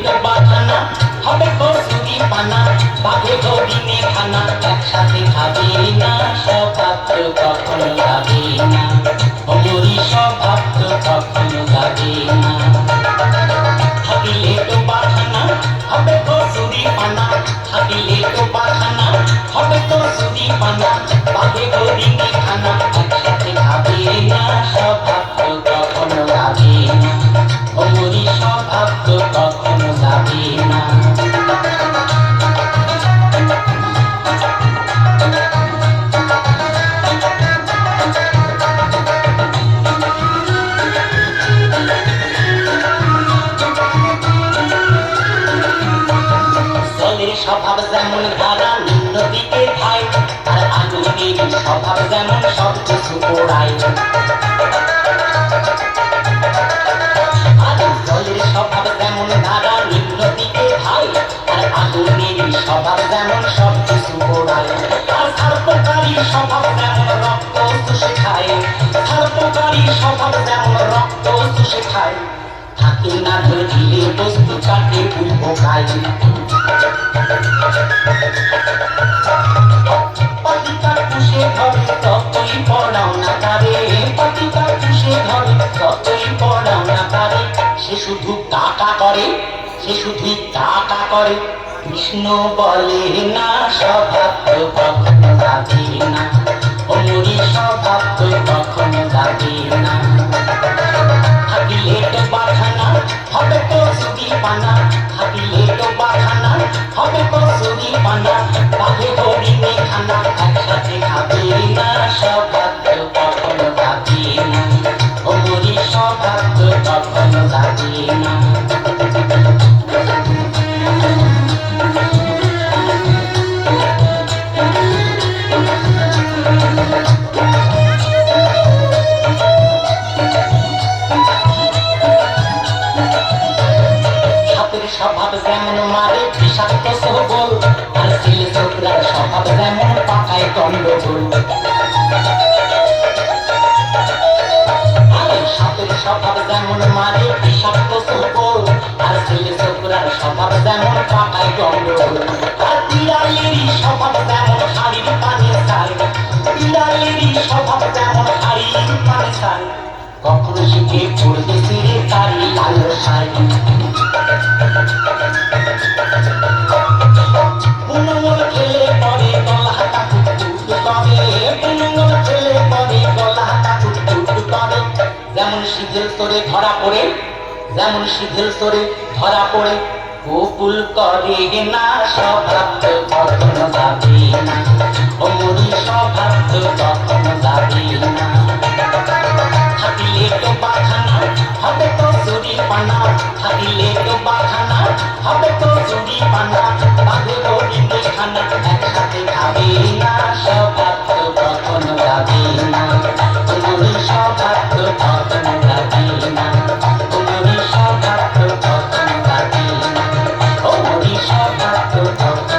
তো বাখানা হবে কসুরি পানা বাঘে হরিণে খানা একসাথে খাবে না স্বভাব তো কখনো যাবে না অমরি স্বভাব তো কখনো যাবে না থাকিলে তো বাখানা হবে কসুরি পানা থাকিলে তো বাখানা হবে কসুরি পানা বাঘে হরিণে খানা একসাথে খাবে না স্বভাব তো কখনো যাবে না অমরি স্বভাব তো কখনো যাবে না স্বভাব যেমন ধারা নিম্ন দিকে ধায় আর আগুনের স্বভাব যেমন সব কিছু পোড়ায় আর জলের স্বভাব যেমন ধারা নিম্ন দিকে ধায় আর আগুনের স্বভাব যেমন সব কিছু পোড়ায় আর সার্পকারীর স্বভাব যেমন রক্ত চুষে খায় সার্পকারীর স্বভাব যেমন রক্ত চুষে খায় থাকে না ধরে দিলে বস্তু কাটে উল্টো খায় পাতিকা পুষে ধরে ততই পড়াও না তারে পাতিকা পুষে ধরে ততই পড়াও না তারে সে শুধু কাকা করে সে শুধুই কাকা করে কৃষ্ণ বলে না স্বভাব তো কখনো যাবে না অমরি স্বভাব তো কখনো যাবে না থাকিলে তো বাখানা হবে কসুরি পানা থাকিলে তো বাখানা হবে কসুরি পানা বাঘে হরিণে খানা একসাথে খাবে না স্বভাব তো কখনো যাবে না অমরি স্বভাব তো কখনো যাবে না স্বভাব যেমন মারে বিষাক্ত সবল আর ছেলে ছোকরার স্বভাব যেমন পাকায় গন্ডগোল সাপের স্বভাব যেমন মারে বিষাক্ত সবল আর ছেলে ছোকরার স্বভাব যেমন পাকায় গন্ডগোল আর বিড়ালেরই স্বভাব যেমন হাড়ির পানে চায় বিড়ালেরই স্বভাব যেমন হাড়ির পানে চায় কখনো শিখে পড়বে ফিরে তারই লালসায় পুনমল খেলে পরে গলা হাতা কুটকুট করে পুনমল খেলে পরে গলা হাতা কুটকুট করে যেমন শিথিল তোরে ধরা পড়ে যেমন শিথিল তোরে ধরা পড়ে গোকুল করে না স্বভাব তো কখনো যাবে না অমরি স্বভাব তো কখনো যাবে না থাকিলে তো বাখানা হবে কসুরি পানা থাকিলে তো বাখানা হবে কসুরি পানা বাঘে হরিণে খানা একসাথে খাবে না স্বভাব তো কখনো যাবে না অমরি স্বভাব তো কখনো যাবে না অমরি স্বভাব তো কখনো যাবে না অমরি স্বভাব তো